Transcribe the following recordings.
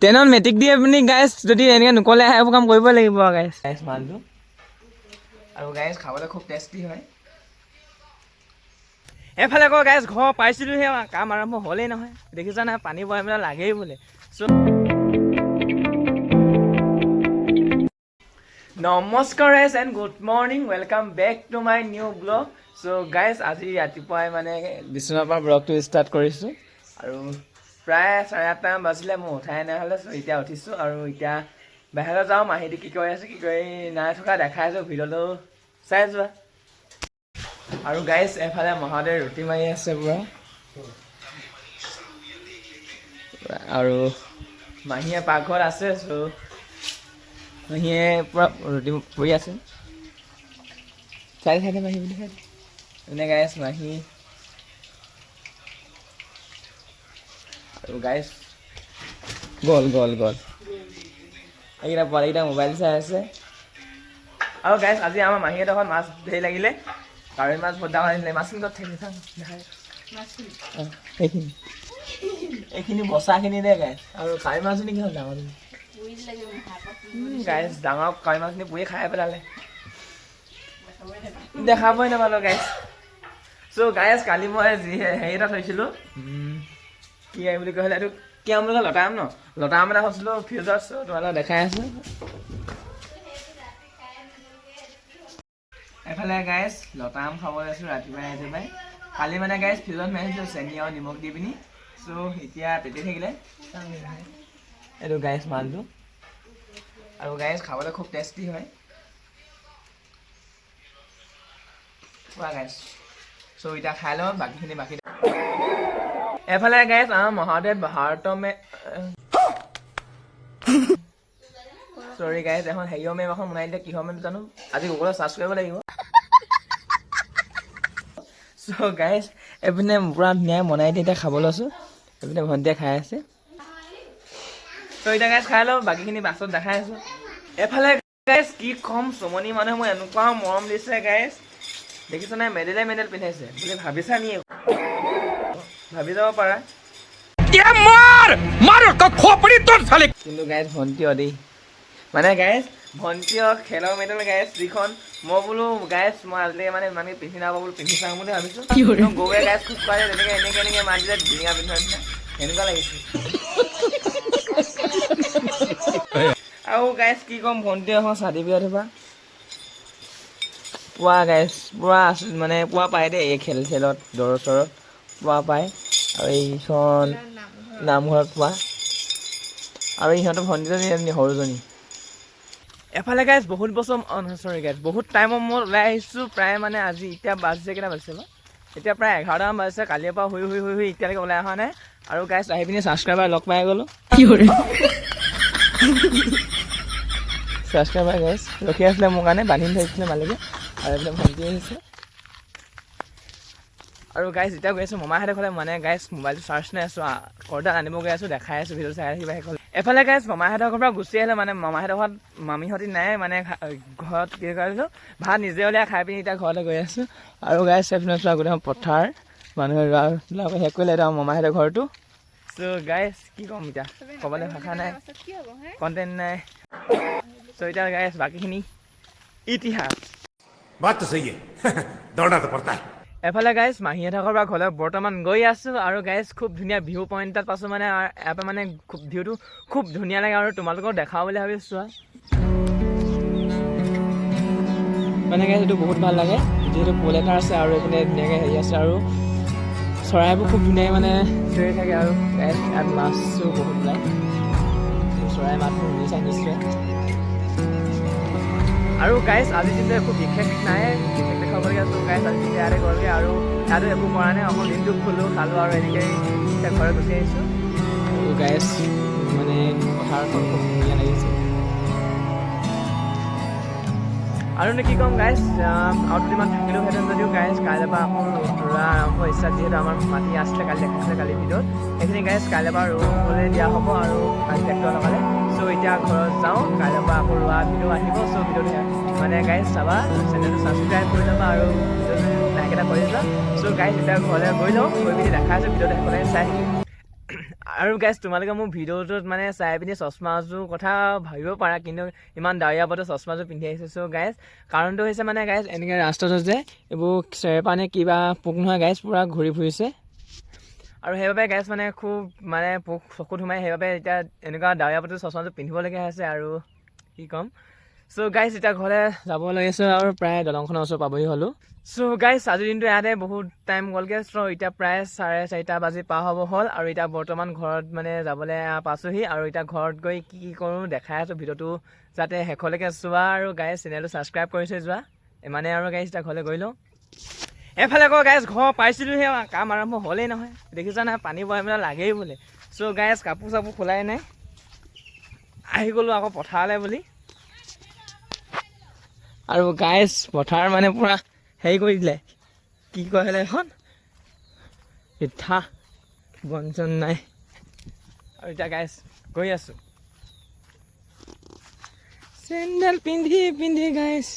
10ত matric দি আপুনি guys যদি এনেকৈ নকলে আহে এইবোৰ কাম কৰিবই লাগিব গাইজ গাইজ মালটো আৰু গাইজ খাবলৈ খুব টেষ্টি হয় এফালে আকৌ গাইজ ঘৰ পাইছিলোঁহে কাম আৰম্ভ হ'লেই নহয় দেখিছা নহয় পানী বহাই পেলাই লাগেই বোলে নমস্কাৰ guys and good morning welcome back to my new blog so' guys আজি ৰাতিপুৱাই মানে বিচনাৰ পৰা ব্লগটো ষ্টাৰ্ট কৰিছোঁ আৰু প্ৰায় 8:30 বাজিলে মই উঠাই নাই হ'লে চ' এতিয়া উঠিছোঁ আৰু এতিয়া বাহিৰত যাওঁ মাহীটি কি কৰি আছে কি কৰি নাই থকা দেখাই আছোঁ ভিডিঅ'টো চাই যোৱা আৰু গাইজ এফালে মহাদেৱ ৰুটি মাৰি আছে পুৰা আৰু মাহীয়ে পাকঘৰত আছে চ' মাহীয়ে পুৰা ৰুটি পুৰি আছে চাই থাকে মাহী বুলি খাই এনে গাইজ মাহী আৰু গাইজ গ'ল এইকেইটা পোৱালিকেইটা মোবাইল চাই আছে আৰু গাইজ আজি আমাৰ মাহীহঁতৰ মাছ ধেৰ লাগিলে কাৱৈ মাছ বহুত ডাঙৰ আহিছিলে মাছখিনি ক'ত থাকিলে চাওঁ দেখাই এইখিনি বচাখিনি দে গাইজ আৰু কাৱৈ মাছখিনি কি হ'ল ডাঙৰ গাইজ ডাঙৰ কাৱৈ মাছখিনি পুৰি খাই পেলালে দেখাবই নাপালোঁ গাইজ চ' গাইজ কালি মই হেৰি এটা থৈছিলোঁ কি আহি বুলি কৈছিলে এইটো কি আম বুলি কয় লতা আম ন লতা আম এটা হৈছিলোঁ ফ্ৰিজত চ' তোমালোকক দেখাই আছোঁ এফালে গাইজ লতা আম খাবলৈ আছোঁ ৰাতিপুৱাই কালি মানে গাইজ ফ্ৰিজত মাৰিছিলোঁ চেনি আৰু নিমখ দি পিনি চ' এতিয়া তেতি থাকিলে এইটো গাইজ মালটো আৰু গাইজ খাবলৈ খুব টেষ্টি হয় কোৱা গাইজ চ' এতিয়া খাই লওঁ বাকীখিনি বাকী এফালে গাইজ আমাৰ মহাদেৱ চৰি গাইজ এখন হেৰিয়ৰ মেম এখন বনাই দিলে কিহৰ মেম জানো আজি গুগলত চাৰ্চ কৰিব লাগিব চ' গাইজ এইপিনে পূৰা ধুনীয়াকৈ বনাই দি এতিয়া খাবলৈ আছোঁ এইপিনে ভণ্টিয়ে খাই আছে চ' এতিয়া গাইজ খাই লওঁ বাকীখিনি পাছত দেখাই আছোঁ এফালে গাইজ কি ক'ম চমনি মানুহে মই এনেকুৱা মৰম দিছে গাইজ দেখিছ নাই মেডেল পিন্ধাইছে বুলি ভাবিছা নি ভাবি যাব পাৰা কিন্তু গাইজ ভণ্টি দেই মানে গাইজ ভণ্টি খেলৰ মেডেল গাইজ যিখন মই বোলো গাইজ মই আজিলৈকে মানে ইমানকৈ পিন্ধি নাপাব বোলো পিন্ধি চাওঁ বুলি ভাবিছোঁ গৰুৱে গাইজ খোজ কাঢ়ে তেনেকৈ এনেকৈ মাৰিলে ডিঙা পিন্ধা নিচিনা সেনেকুৱা লাগিছে আৰু গাইজ কি ক'ম ভণ্টি এখন চাৰ্টিফিকেট হ'বা পোৱা গাইজ পুৰা মানে পোৱা পায় দেই এই খেলত দৌৰৰ চৰত পোৱা পায় আৰু এইখন নামঘৰত পোৱা আৰু ইহঁতৰ ভণ্টিজনী সৰুজনী এফালে গাইজ বহুত বছৰ চৰি গাইজ বহুত টাইমৰ মই ওলাই আহিছোঁ প্ৰায় মানে আজি এতিয়া বাজিছে কেইটা বাজিছে বা এতিয়া প্ৰায় 11টামান বাজিছে কালিৰ পৰা শুই এতিয়ালৈকে ওলাই অহা নাই আৰু গাইজ আহি পিনি ছাবস্ক্ৰাইবাৰ লগ পাই গ'লোঁ ছাবস্ক্ৰাইবাৰ গাইজ ৰখি আছিলে মোৰ কাৰণে বান্ধি ধৰিছিলে মালিকে আৰু এইপিনে ভণ্টি আহিছে আৰু গাইজ এতিয়া গৈ আছোঁ মামাহঁতৰ ঘৰলৈ মানে গাইজ মোবাইলটো চাৰ্জ নাই আছোঁ কৰডাল আনিব গৈ আছোঁ দেখাই আছোঁ ভিডিঅ' চাই কিবা শেষ হ'ল এফালে গাইজ মামাহঁতৰ ঘৰৰ পৰা গুচি আহিলে মানে মামাহঁতৰ ঘৰত মামীহঁতি নাই মানে ঘৰত কি কৰিলোঁ ভাত নিজে উলিয়াই খাই পিনি এতিয়া ঘৰলৈ গৈ আছোঁ আৰু গাইজ এইপিনে চোৱা গোটেইখন পথাৰ মানুহে ৰোৱা শেষ কৰিলে এতিয়া মামাহঁতৰ ঘৰটো চ' গাইজ কি ক'ম এতিয়া ক'বলৈ ভাষা নাই কণ্টেণ্ট নাই চ' এতিয়া গাইজ বাকীখিনি ইতিহাস এফালে গাইজ মাহীহঁতৰ ঘৰৰ পৰা ঘৰলৈ বৰ্তমান গৈ আছোঁ আৰু গাইজ খুব ধুনীয়া ভিউ পইণ্ট এটাত পাইছোঁ মানে ইয়াৰ পৰা মানে খুব ভিউটো খুব ধুনীয়া লাগে আৰু তোমালোকক দেখাওঁ বুলি ভাবিছোঁ মানে গাইজ এইটো বহুত ভাল লাগে যিহেতু পুল এটা আছে আৰু এইপিনে ধুনীয়াকৈ হেৰি আছে আৰু চৰাইবোৰ খুব ধুনীয়াকৈ মানে চিঞৰি থাকে আৰু গাইজ ইয়াত মাছো বহুত ওলায় চৰাই মাতবোৰ শুনিছা নিশ্চয় আৰু গাইজ আজি কিন্তু একো বিশেষ নাই বিশেষ দেখাবলগীয়া আছোঁ গাইজ আজি ইয়াতে গ'লগৈ আৰু ইয়াতো একো কৰা নাই অকল দিনটো খালোঁ আৰু এনেকৈ এতিয়া ঘৰত গুচি আহিছোঁ আৰু গাইজ মানে পথাৰখন খুব ধুনীয়া লাগিছে আৰুনো কি ক'ম গাইজ আৰু দুদিনমান থাকিলোহেঁতেন যদিও গাইজ কাইলৈ পৰা আকৌ ৰোৱা আৰম্ভ ইচ্ছা যিহেতু আমাৰ মাটি আছিলে কালি দেখাইছিলে কালি ভিডিঅ'ত সেইখিনি গাইজ কাইলৈ পৰা ৰুবলৈ দিয়া হ'ব আৰু কালি ট্ৰেক্টৰ লগালে চ' এতিয়া ঘৰত যাওঁ কাইলৈ পৰা আকৌ ৰোৱা ভিডিঅ' আহিব চ' ভিডিঅ'টো মানে গাইজ চাবা চেনেলটো ছাবস্ক্ৰাইব কৰি ল'বা আৰু ভিডিঅ'টো লাইক এটা কৰি যোৱা চ' গাইজ এতিয়া ঘৰলৈ গৈ লওঁ গৈ পিনি দেখাইছোঁ ভিডিঅ'টো সেইফালে চাই আৰু গাইজ তোমালোকে মোৰ ভিডিঅ'টোত মানে চাই পিনি চশমাযোৰ কথা ভাবিব পাৰা, কিন্তু ইমান ডাৱৰীয়া বতৰত চশমাযোৰ পিন্ধি আহিছোঁ। চ' গাইজ কাৰণটো হৈছে মানে গাইজ এনেকৈ ৰাস্তাটোত যে এইবোৰ চেৰেপানে কিবা পোক নহয় গাইজ পূৰা ঘূৰি ফুৰিছে, আৰু সেইবাবে গাইজ মানে খুব মানে পোক চকুত সোমাই, সেইবাবে এতিয়া এনেকুৱা ডাৱৰীয়া বতৰত চশমাযোৰ পিন্ধিবলগীয়া হৈছে আৰু কি ক'ম। চ' গাইজ এতিয়া ঘৰলৈ যাব লাগিছোঁ আৰু প্ৰায় দলংখনৰ ওচৰত পাবহি হ'লোঁ। চ' গাইজ আজিৰ দিনটো ইয়াতে বহুত টাইম গ'লগৈ। চ' এতিয়া প্ৰায় 4:30 বাজি পাৰ হ'ব হ'ল, আৰু এতিয়া বৰ্তমান ঘৰত মানে যাবলৈ পাইছোঁহি, আৰু এতিয়া ঘৰত গৈ কি কৰোঁ দেখাই আছোঁ। ভিডিঅ'টো যাতে শেষলৈকে চোৱা, আৰু গাইজ চেনেলটো ছাবস্ক্ৰাইব কৰি থৈ যোৱা। ইমানে আৰু গাইজ এতিয়া ঘৰলৈ গৈ লওঁ। এফালে আকৌ গাইজ ঘৰ পাইছিলোঁহে, কাম আৰম্ভ হ'লেই নহয়, দেখিছা নাই পানী বঢ়াই পেলাই লাগেই বোলে। চ' গাইজ কাপোৰ চাপোৰ খোলাই নাই, আহি গ'লোঁ আকৌ পথাৰলৈ বুলি। আৰু গাইজ পথাৰ মানে পূৰা হেৰি কৰি দিলে, কি কয় হ'লে এখন পিঠা বন চন নাই, আৰু এতিয়া গাইজ গৈ আছোঁ চেণ্ডেল পিন্ধি পিন্ধি গাইজ।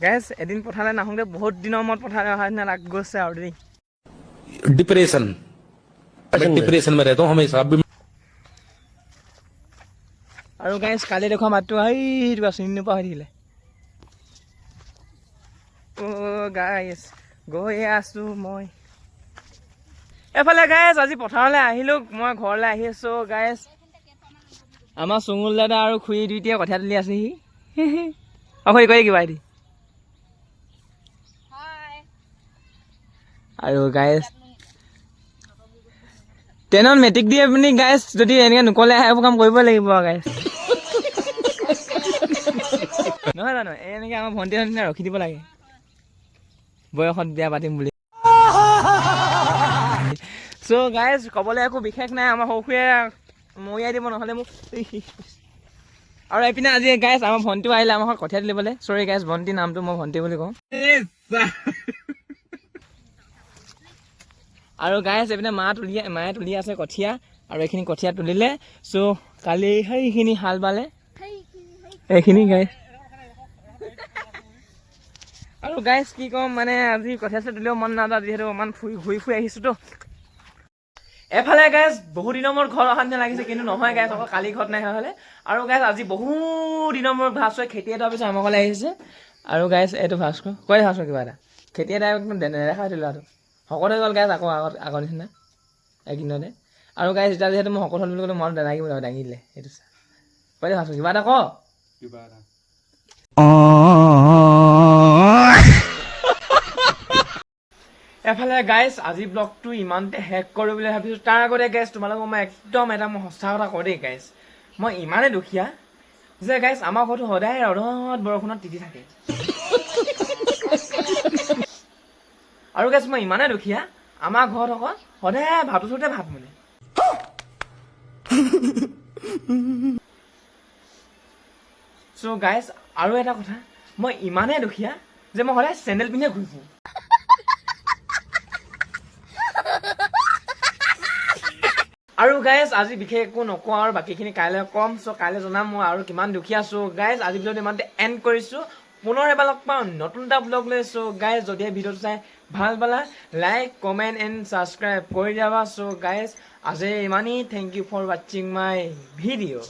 গাইজ এদিন পথাৰলৈ নাহোঁতে বহুত দিনৰ মূৰত পথাৰলৈ অহা দিনা লাগ গৈছে আৰু দেই। डिप्रेशन में रहता हूँ हमेशा। আৰু গাইজ কালি দেখুৱা মাতটো সেইটো চিনি নোপোৱা হৈ থাকিলে। অ' গাইজ গৈ আছোঁ মই এফালে। গাইজ আজি পথাৰলৈ আহিলোঁ, মই ঘৰলৈ আহি আছোঁ। গাইজ আমাৰ চুঙুল দাদা আৰু খুৰী দুইটাই কঠীয়া তুলি আছেহি। খুৰী কৰি কিবা এটি। আৰু গাইজ 10ত মেট্ৰিক দি আপুনি গাইজ যদি এনেকৈ নকলে আহে এইবোৰ কাম কৰিবই লাগিব আৰু গাইজ। নহয় জানো, এনেকৈ আমাৰ ভণ্টিহঁতৰ নিচিনা ৰখি দিব লাগে বয়সত বিয়া পাতিম বুলি। চ' গাইজ ক'বলৈ একো বিশেষ নাই, আমাৰ সৰু খুৰীয়ে মৰিয়াই দিব নহ'লে মোক। আৰু এইপিনে আজি গাইজ আমাৰ ভণ্টিও আহিলে আমাৰ ঘৰত কঠীয়া তুলিবলৈ। চৰি গাইজ ভণ্টিৰ নামটো মই ভণ্টি বুলি কওঁ। আৰু গাইজ এইপিনে মায়ে তুলি আছে কঠীয়া, আৰু এইখিনি কঠীয়া তুলিলে। চ' কালি সেইখিনি হাল বালে এইখিনি গাইজ। আৰু গাইজ কি ক'ম মানে আজি কঠীয়া তুলিব মন নাযায়, যিহেতু অকণমান ঘূৰি ফুৰি আহিছোঁতো। এফালে গাইজ বহু দিনৰ মূৰত ঘৰ অহা নিচিনা লাগিছে, কিন্তু নহয় গাইজ অকল কালি ঘৰত নাই হ'লে। আৰু গাইজ আজি বহু দিনৰ মূৰত ভাস্কৰে খেতি এটাৰ পিছত আমাৰ ঘৰলৈ আহিছে। আৰু গাইজ এইটো ভাস্কৰ কৈ ভাস্কৰ কিবা এটা খেতি এটা একদম নেদেখা হৈ ল'ৰাটো শকত হৈ গ'ল গাইজ আকৌ আগৰ নিচিনা একদিনতে। আৰু গাইজ এতিয়া যিহেতু মই শকত হ'ল বুলি ক'লো, মই দাঙি দিলে সেইটো কৈ দে ভাস্কৰ কিবা এটা ক। এফালে গাইজ আজি ব্লগটো ইমানতে শেষ কৰোঁ বুলি ভাবিছোঁ। তাৰ আগতে গাইজ তোমালোকক মই একদম মই সঁচা কথা কওঁ দেই গাইজ, মই ইমানেই দুখীয়া যে গাইজ আমাৰ ঘৰটো সদায় ৰ'দত বৰষুণত তিতি থাকে। আৰু গাইজ মই ইমানেই দুখীয়া, আমাৰ ঘৰত আকৌ সদায় ভাততে ভাত মানে। চ' গাইজ আৰু এটা কথা, মই ইমানেই দুখীয়া যে মই সদায় চেণ্ডেল পিন্ধিয়ে ঘূৰি ফুৰোঁ। আৰু গাইজ আজি বিশেষ একো নকওঁ, আৰু বাকীখিনি কাইলৈ ক'ম। চ' কাইলৈ জনাম মই আৰু কিমান দুখীয়া। চ' গাইজ আজি ভিডিঅ'টো ইমানতে এণ্ড কৰিছোঁ। পুনৰ এবাৰ লগ পাওঁ নতুন এটা ব্লগ লৈ। চ' গাইজ যদিহে ভিডিঅ'টো চাই ভাল পালা, লাইক কমেণ্ট এণ্ড ছাবস্ক্ৰাইব কৰি যাবা। চ' গাইজ আজি ইমানেই, থেংক ইউ ফৰ ৱাচিং মাই ভিডিঅ'।